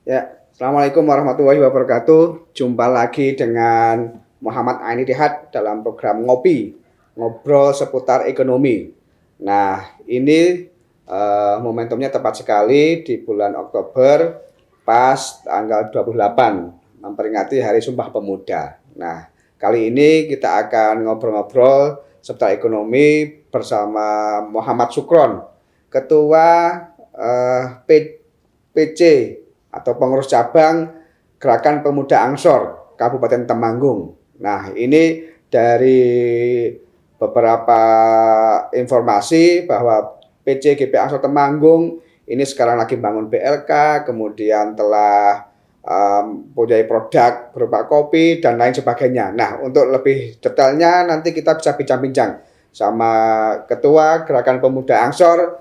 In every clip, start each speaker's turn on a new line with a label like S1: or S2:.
S1: Ya, Assalamualaikum warahmatullahi wabarakatuh. Jumpa lagi dengan Muhammad Aini Dihat dalam program Ngopi, ngobrol seputar ekonomi. Nah, ini momentumnya tepat sekali di bulan Oktober, pas tanggal 28, memperingati Hari Sumpah Pemuda. Nah, kali ini kita akan ngobrol-ngobrol seputar ekonomi bersama Muhammad Sukron, Ketua PC atau pengurus cabang Gerakan Pemuda Ansor Kabupaten Temanggung. Nah, ini dari beberapa informasi bahwa PCGP Ansor Temanggung ini sekarang lagi bangun BLK, kemudian telah punya produk berupa kopi dan lain sebagainya. Nah, untuk lebih detailnya nanti kita bisa bincang-bincang sama Ketua Gerakan Pemuda Ansor,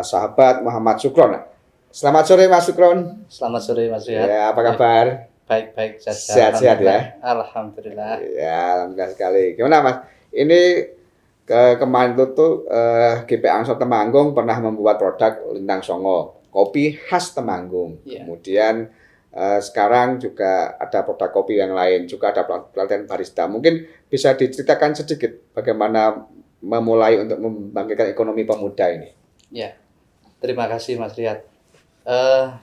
S1: sahabat Muhammad Sukron. Selamat sore Mas Sukron.
S2: Selamat sore Mas Rihat.
S1: Ya, apa kabar?
S2: Baik-baik saja.
S1: Sehat-sehat ya?
S2: Alhamdulillah.
S1: Ya, alhamdulillah sekali. Gimana Mas? Ini kemarin itu GP Ansor Temanggung pernah membuat produk Lintang Songo, kopi khas Temanggung.
S2: Ya.
S1: Kemudian sekarang juga ada produk kopi yang lain, juga ada pelatihan barista. Mungkin bisa diceritakan sedikit bagaimana memulai untuk membangkitkan ekonomi pemuda ini.
S2: Ya, terima kasih Mas Rihat.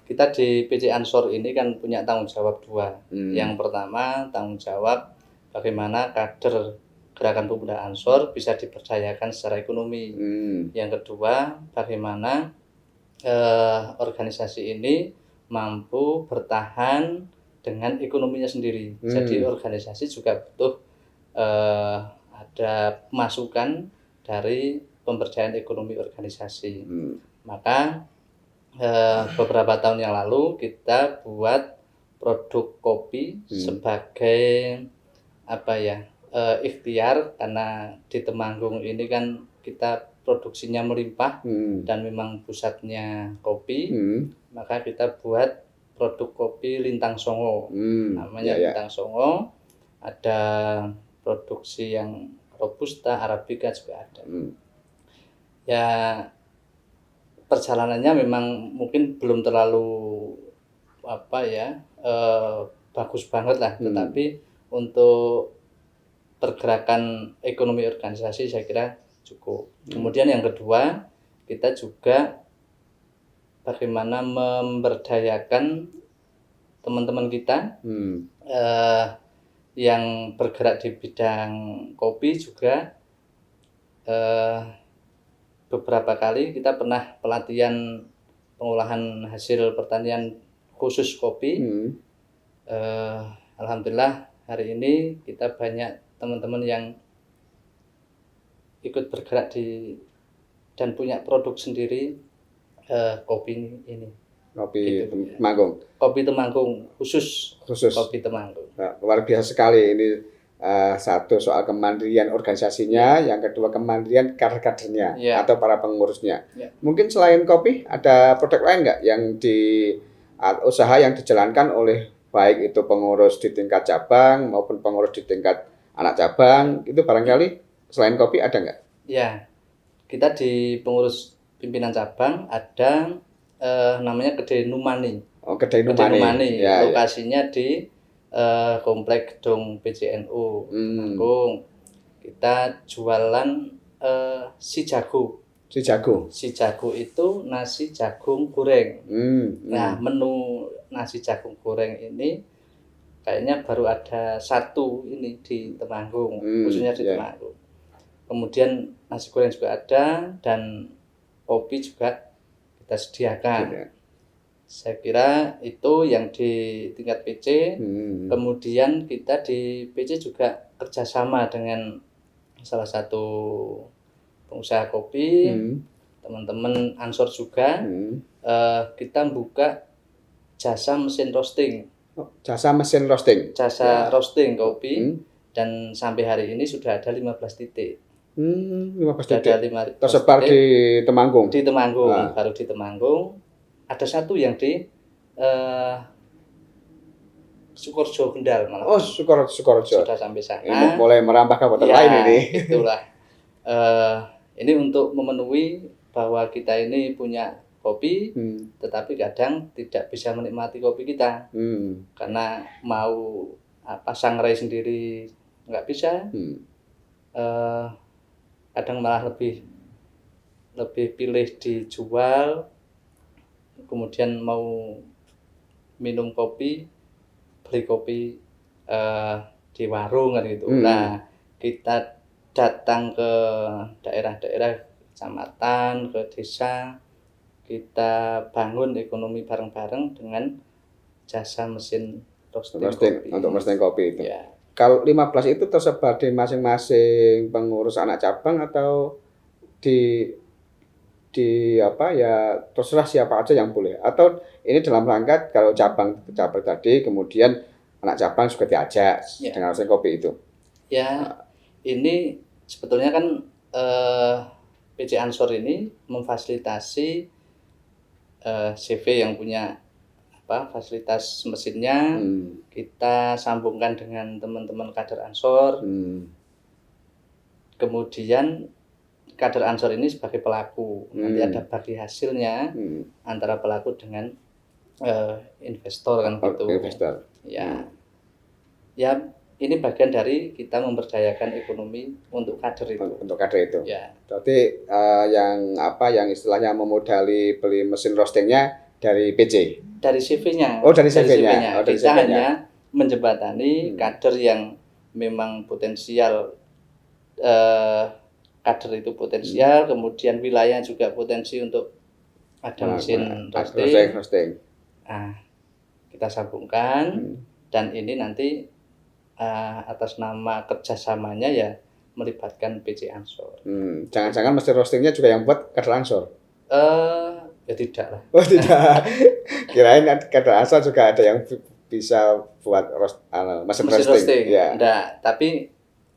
S2: Kita di PC Ansor ini kan punya tanggung jawab dua. Yang pertama tanggung jawab bagaimana kader Gerakan Pemuda Ansor bisa diperdayakan secara ekonomi. Yang kedua bagaimana organisasi ini mampu bertahan dengan ekonominya sendiri. Jadi organisasi juga butuh ada masukan dari pemberdayaan ekonomi organisasi. Maka beberapa tahun yang lalu kita buat produk kopi sebagai ikhtiar, karena di Temanggung ini kan kita produksinya melimpah dan memang pusatnya kopi. Maka kita buat produk kopi Lintang Songo, namanya Lintang Songo. Ada produksi yang Robusta, Arabica juga ada. Ya, perjalanannya memang mungkin belum terlalu bagus banget lah, tetapi untuk pergerakan ekonomi organisasi saya kira cukup. Kemudian yang kedua, kita juga bagaimana memberdayakan teman-teman kita yang bergerak di bidang kopi juga. Beberapa kali kita pernah pelatihan pengolahan hasil pertanian khusus kopi. Alhamdulillah hari ini kita banyak teman-teman yang ikut bergerak dan punya produk sendiri kopi ini.
S1: Kopi Temanggung.
S2: Kopi Temanggung khusus. Kopi Temanggung.
S1: Nah, luar biasa sekali ini. Satu soal kemandirian organisasinya, yang kedua kemandirian kader-kadernya atau para pengurusnya. Mungkin selain kopi ada produk lain nggak yang usaha yang dijalankan oleh baik itu pengurus di tingkat cabang maupun pengurus di tingkat anak cabang, itu barangkali selain kopi ada nggak?
S2: Ya, kita di pengurus pimpinan cabang ada namanya Kedai Numani.
S1: Kedai Numani.
S2: Lokasinya di Komplek Gedung PJNU Temanggung. Kita jualan si jago. Si jago itu nasi jagung goreng. Nah, menu nasi jagung goreng ini kayaknya baru ada satu ini di Temanggung, khususnya di Temanggung. Kemudian nasi goreng juga ada dan kopi juga kita sediakan. Saya kira itu yang di tingkat PC. Kemudian kita di PC juga kerjasama dengan salah satu pengusaha kopi, teman-teman Ansor juga. Kita buka jasa mesin roasting.
S1: Jasa mesin roasting?
S2: Jasa roasting kopi. Dan sampai hari ini sudah ada 15 titik.
S1: 15 titik? Tersebar di Temanggung?
S2: Di Temanggung, baru di Temanggung. Ada satu yang di Sukorejo Kendal malah.
S1: Oh, Sukorejo.
S2: Sudah sampai sana.
S1: Ini mulai merambah kabupaten lain ini.
S2: Itulah. Ini untuk memenuhi bahwa kita ini punya kopi, tetapi kadang tidak bisa menikmati kopi kita karena mau sangrai sendiri nggak bisa. Kadang malah lebih pilih dijual, kemudian mau minum kopi, beli kopi di warung kan gitu. Nah, kita datang ke daerah-daerah kecamatan, ke desa, kita bangun ekonomi bareng-bareng dengan jasa mesin roasting kopi.
S1: Untuk roasting kopi itu.
S2: Ya.
S1: Kalau 15 itu tersebar di masing-masing pengurus anak cabang atau di apa ya, terserah siapa aja yang boleh, atau ini dalam rangka kalau cabang tadi kemudian anak cabang juga diajak dengan roasting kopi itu.
S2: Ya, ini sebetulnya kan PC Ansor ini memfasilitasi CV yang punya fasilitas mesinnya, kita sambungkan dengan teman-teman kader Ansor. Kemudian kader Ansor ini sebagai pelaku, nanti ada bagi hasilnya antara pelaku dengan investor kan gitu.
S1: Investor.
S2: Ya, ya ini bagian dari kita memberdayakan ekonomi untuk kader itu.
S1: Untuk kader itu.
S2: Ya.
S1: Berarti yang istilahnya memodali beli mesin roastingnya dari PC.
S2: Dari CV-nya.
S1: Oh, dari CV-nya.
S2: Kita hanya menjembatani kader yang memang potensial, kader itu potensial, kemudian wilayah juga potensi untuk ada mesin roasting. Nah, kita sambungkan dan ini nanti atas nama kerjasamanya ya melibatkan PC Ansor.
S1: Jangan-jangan mesin roastingnya juga yang buat kader Ansor?
S2: Ya tidak lah.
S1: Oh tidak. Kirain kader Ansor juga ada yang bisa buat mesin roasting. Ya.
S2: Enggak, tapi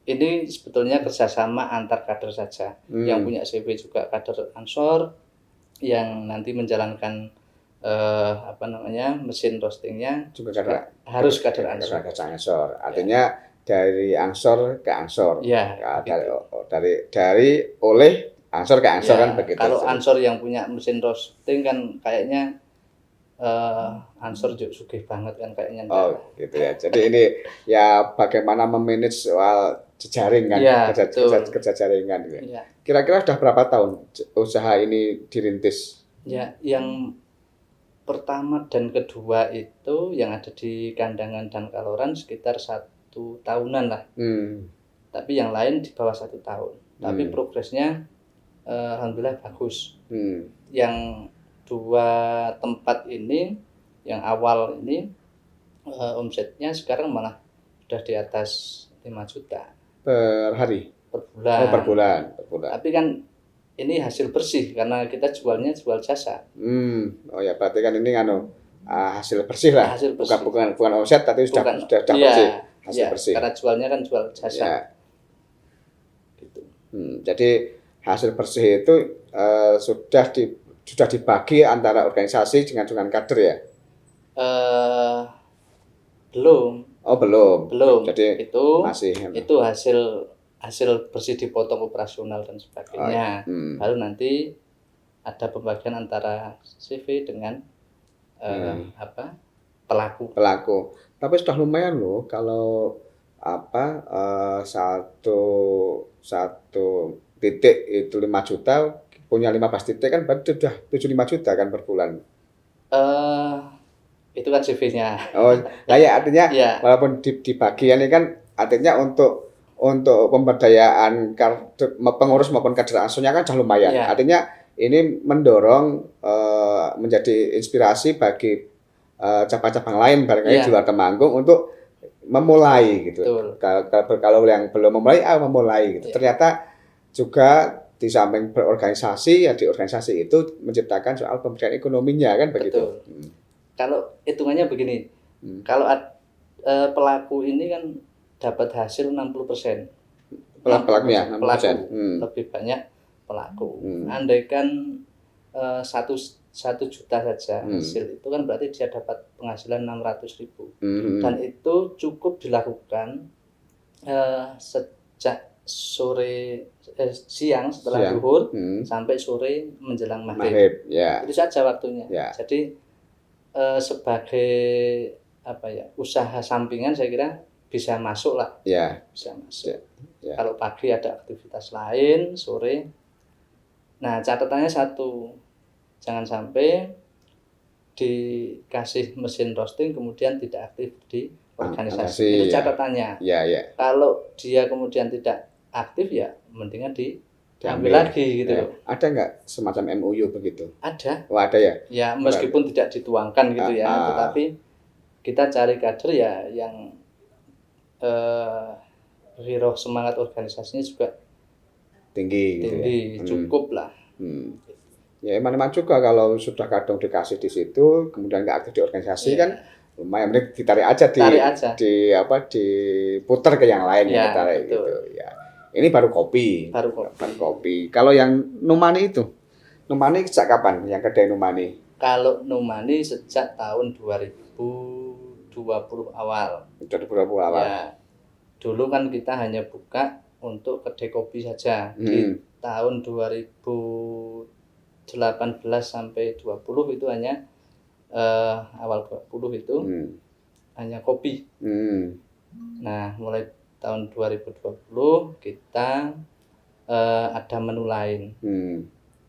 S2: ini sebetulnya kerjasama antar kader saja. Yang punya CV juga kader Ansor, yang nanti menjalankan mesin roastingnya juga harus kader
S1: Ansor. Artinya dari Ansor ke Ansor.
S2: Ya,
S1: dari oleh Ansor ke Ansor kan begitu.
S2: Kalau Ansor yang punya mesin roasting kan kayaknya Ansor juga sugih banget kan kayaknya.
S1: Oh gitu ya. Jadi ini ya bagaimana memanage soal jejaring kan, kerja jaringan. Ya. Kira-kira sudah berapa tahun usaha ini dirintis?
S2: Ya, yang pertama dan kedua itu yang ada di Kandangan dan Kaloran sekitar 1 tahunan lah. Tapi yang lain di bawah 1 tahun. Tapi progresnya alhamdulillah bagus. Yang 2 tempat ini, yang awal ini omsetnya sekarang malah sudah di atas 5 juta.
S1: Per hari?
S2: Per bulan.
S1: Oh, per bulan.
S2: Tapi kan ini hasil bersih karena kita jualnya jual jasa.
S1: Oh ya, berarti kan ini hasil bersih lah.
S2: Hasil bersih.
S1: Bukan omset, tapi sudah bersih. Hasil bersih.
S2: Karena jualnya kan jual jasa.
S1: Ya. Gitu. Jadi hasil bersih itu sudah dibagi antara organisasi dengan kader ya?
S2: Belum.
S1: Oh belum.
S2: Jadi itu hasil bersih dipotong operasional dan sebagainya. Lalu nanti ada pembagian antara CV dengan pelaku. Tapi sudah lumayan loh kalau satu titik itu 5 juta, punya 15 titik kan berarti sudah 75 juta kan per bulan. Itu kan CV-nya. Oh, artinya walaupun dibagi ini kan artinya untuk pemberdayaan pengurus maupun kader Ansornya kan sudah lumayan. Ya. Artinya ini mendorong menjadi inspirasi bagi cabang-cabang lain barangkali di luar Temanggung untuk memulai gitu. Kalau yang belum memulai gitu. Ternyata juga di samping berorganisasi, ya di organisasi itu menciptakan soal pemberdayaan ekonominya kan begitu. Kalau hitungannya begini, kalau pelaku ini kan dapat hasil 60%. Pelakunya 60%. Lebih banyak pelaku. Andaikan 1 juta saja hasil itu kan berarti dia dapat penghasilan 600.000. Dan itu cukup dilakukan sejak sore siang setelah zuhur sampai sore menjelang maghrib.
S1: Ya.
S2: Itu saja waktunya.
S1: Ya.
S2: Jadi sebagai usaha sampingan saya kira bisa masuk lah.
S1: Ya.
S2: Bisa masuk. Ya. Kalau pagi ada aktivitas lain, sore. Nah, catatannya satu, jangan sampai dikasih mesin roasting kemudian tidak aktif di organisasi. Itu catatannya.
S1: Ya.
S2: Kalau dia kemudian tidak aktif, ya mendingan diambil lagi gitu.
S1: Ada nggak semacam MOU begitu?
S2: Ada.
S1: Oh, ada ya?
S2: Ya, meskipun tidak dituangkan gitu ya, tetapi kita cari kader ya yang giroh semangat organisasinya juga tinggi gitu ya. Cukup lah.
S1: Ya emang juga kalau sudah kadang dikasih di situ kemudian nggak aktif di organisasi kan lumayan, ditarik aja diputar ke yang lain ya, ditarik gitu ya. Ini baru kopi. Kalau yang Numani sejak kapan yang kedai Numani?
S2: Kalau Numani sejak tahun 2020 awal.
S1: 2020 awal.
S2: Ya. Dulu kan kita hanya buka untuk kedai kopi saja. Di tahun 2018 sampai 20 itu hanya awal 20 itu hanya kopi. Nah, mulai tahun 2020 kita ada menu lain.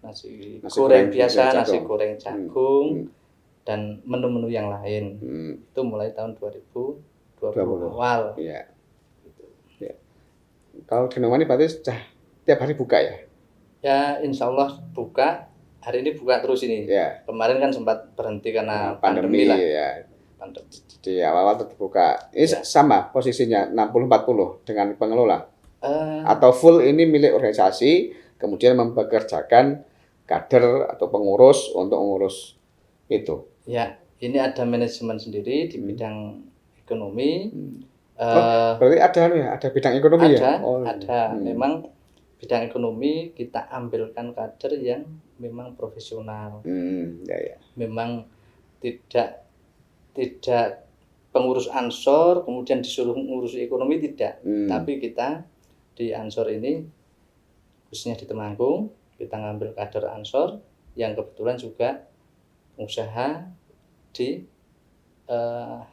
S2: Nasi goreng biasa, nasi goreng jagung, dan menu-menu yang lain. Itu mulai tahun 2020 awal.
S1: Ya. Kalau di Numani berarti tiap hari buka ya?
S2: Ya, insya Allah buka. Hari ini buka terus ini.
S1: Ya.
S2: Kemarin kan sempat berhenti karena
S1: pandemi lah. Ya. Di awal-awal tetap buka. Ini sama posisinya 60-40 dengan pengelola? Atau full ini milik organisasi, kemudian mempekerjakan kader atau pengurus untuk mengurus itu?
S2: Ya, ini ada manajemen sendiri di bidang ekonomi.
S1: Berarti ada bidang ekonomi ya?
S2: Ada. Memang bidang ekonomi kita ambilkan kader yang memang profesional. Memang tidak pengurus ansor kemudian disuruh ngurusi ekonomi, tidak. Tapi kita di ansor ini khususnya di Temanggung kita ngambil kader ansor yang kebetulan juga usaha di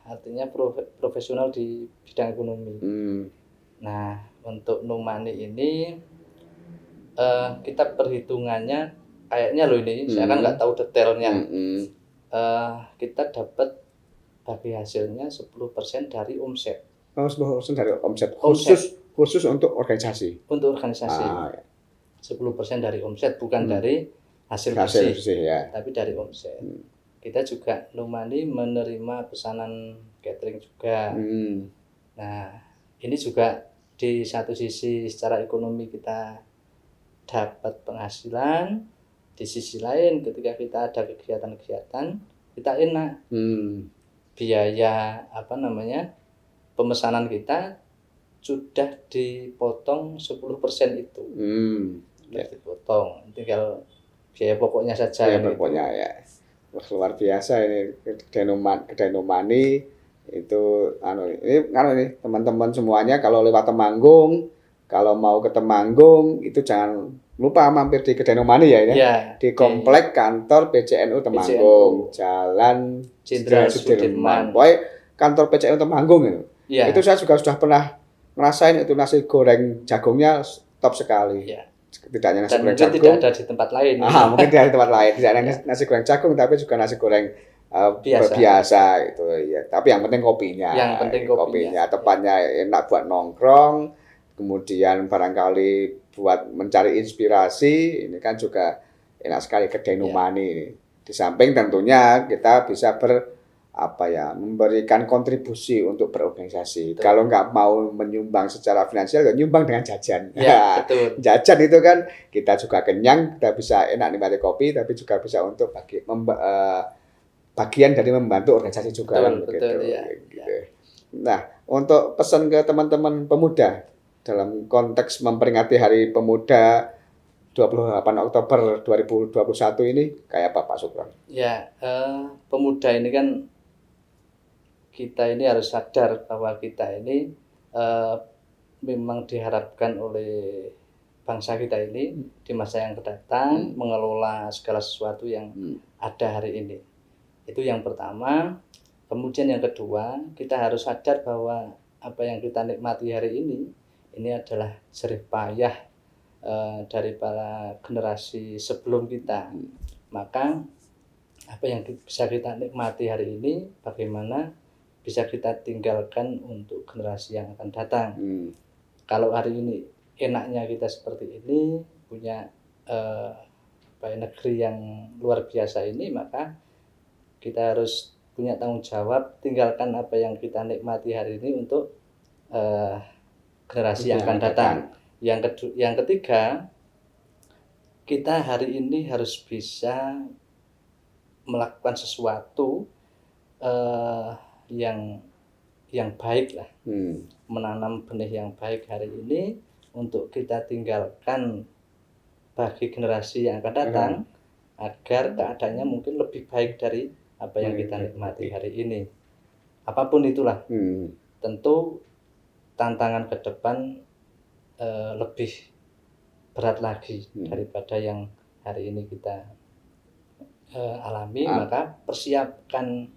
S2: artinya profesional di bidang ekonomi. Nah, untuk Numani ini kita perhitungannya kayaknya loh ini, saya kan nggak tahu detailnya. Kita dapat bagi hasilnya 10% dari omset.
S1: 10% dari omset. Khusus untuk organisasi.
S2: Untuk organisasi. 10% dari omset, bukan dari hasil bersih, tapi dari omset. Kita juga Numani menerima pesanan catering juga. Nah, ini juga di satu sisi secara ekonomi kita dapat penghasilan, di sisi lain ketika kita ada kegiatan-kegiatan kita enak. Biaya pemesanan kita sudah dipotong 10% itu. Dipotong, tinggal biaya pokoknya saja.
S1: Biaya pokoknya ya. Luar biasa ini kedai Numani itu ini teman-teman semuanya kalau lewat Temanggung, kalau mau ke Temanggung itu jangan lupa mampir di kedai Numani ya. Di komplek kantor PCNU Temanggung, Jalan Jenderal Sudirman. Pokoknya kantor PCNU Temanggung itu. Itu saya juga sudah pernah ngerasain itu nasi goreng jagungnya top sekali. Tidak hanya nasi goreng jagung.
S2: Tidak ada di tempat lain.
S1: Mungkin tidak ada di tempat lain. Tidak ada nasi goreng jagung, tapi juga nasi goreng biasa gitu ya. Tapi yang penting kopinya. Tepatnya enak buat nongkrong. Kemudian barangkali buat mencari inspirasi. Ini kan juga enak sekali kedai Numani ini. Di samping tentunya kita bisa memberikan kontribusi untuk berorganisasi. Betul. Kalau nggak mau menyumbang secara finansial, ya nyumbang dengan jajan.
S2: Betul.
S1: Jajan itu kan kita juga kenyang, kita bisa enak nikmati kopi, tapi juga bisa untuk bagian dari membantu organisasi juga.
S2: Betul,
S1: gitu. Nah, untuk pesan ke teman-teman pemuda dalam konteks memperingati Hari Pemuda 28 Oktober 2021 ini kayak apa Pak Sugeng?
S2: Ya, pemuda ini kan kita ini harus sadar bahwa kita ini memang diharapkan oleh bangsa kita ini di masa yang kedatang mengelola segala sesuatu yang ada hari ini. Itu yang pertama. Kemudian yang kedua, kita harus sadar bahwa apa yang kita nikmati hari ini adalah jerih payah dari para generasi sebelum kita. Maka apa yang bisa kita nikmati hari ini, bagaimana bisa kita tinggalkan untuk generasi yang akan datang. Kalau hari ini enaknya kita seperti ini, punya negeri yang luar biasa ini, maka kita harus punya tanggung jawab tinggalkan apa yang kita nikmati hari ini untuk generasi yang akan datang. Yang ketiga, kita hari ini harus bisa melakukan sesuatu yang baik lah, menanam benih yang baik hari ini untuk kita tinggalkan bagi generasi yang akan datang, agar keadaannya mungkin lebih baik dari apa yang kita nikmati hari ini. Apapun itulah, tentu tantangan ke depan lebih berat lagi daripada yang hari ini kita alami. Maka persiapkan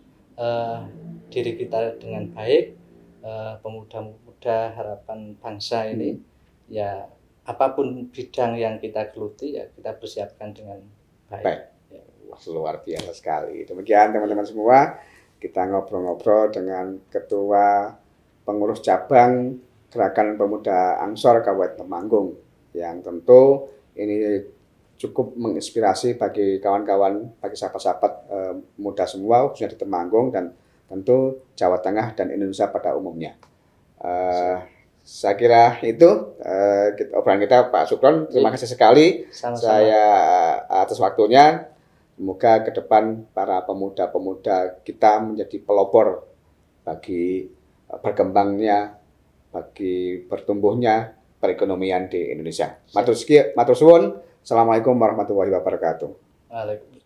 S2: diri kita dengan baik, pemuda-pemuda harapan bangsa ini, ya apapun bidang yang kita geluti ya kita persiapkan dengan baik.
S1: Ya, luar biasa sekali. Demikian teman-teman semua, kita ngobrol-ngobrol dengan Ketua Pengurus Cabang Gerakan Pemuda Ansor Kabupaten Temanggung, yang tentu ini cukup menginspirasi bagi kawan-kawan, bagi sahabat-sahabat muda semua, khususnya di Temanggung dan tentu Jawa Tengah dan Indonesia pada umumnya. Saya kira itu obrolan kita, Pak Sukron. Terima kasih sekali.
S2: Sama-sama.
S1: Saya atas waktunya. Semoga ke depan para pemuda-pemuda kita menjadi pelopor bagi berkembangnya, bagi bertumbuhnya perekonomian di Indonesia. Matur suwun. Assalamualaikum warahmatullahi wabarakatuh.
S2: Waalaikumsalam.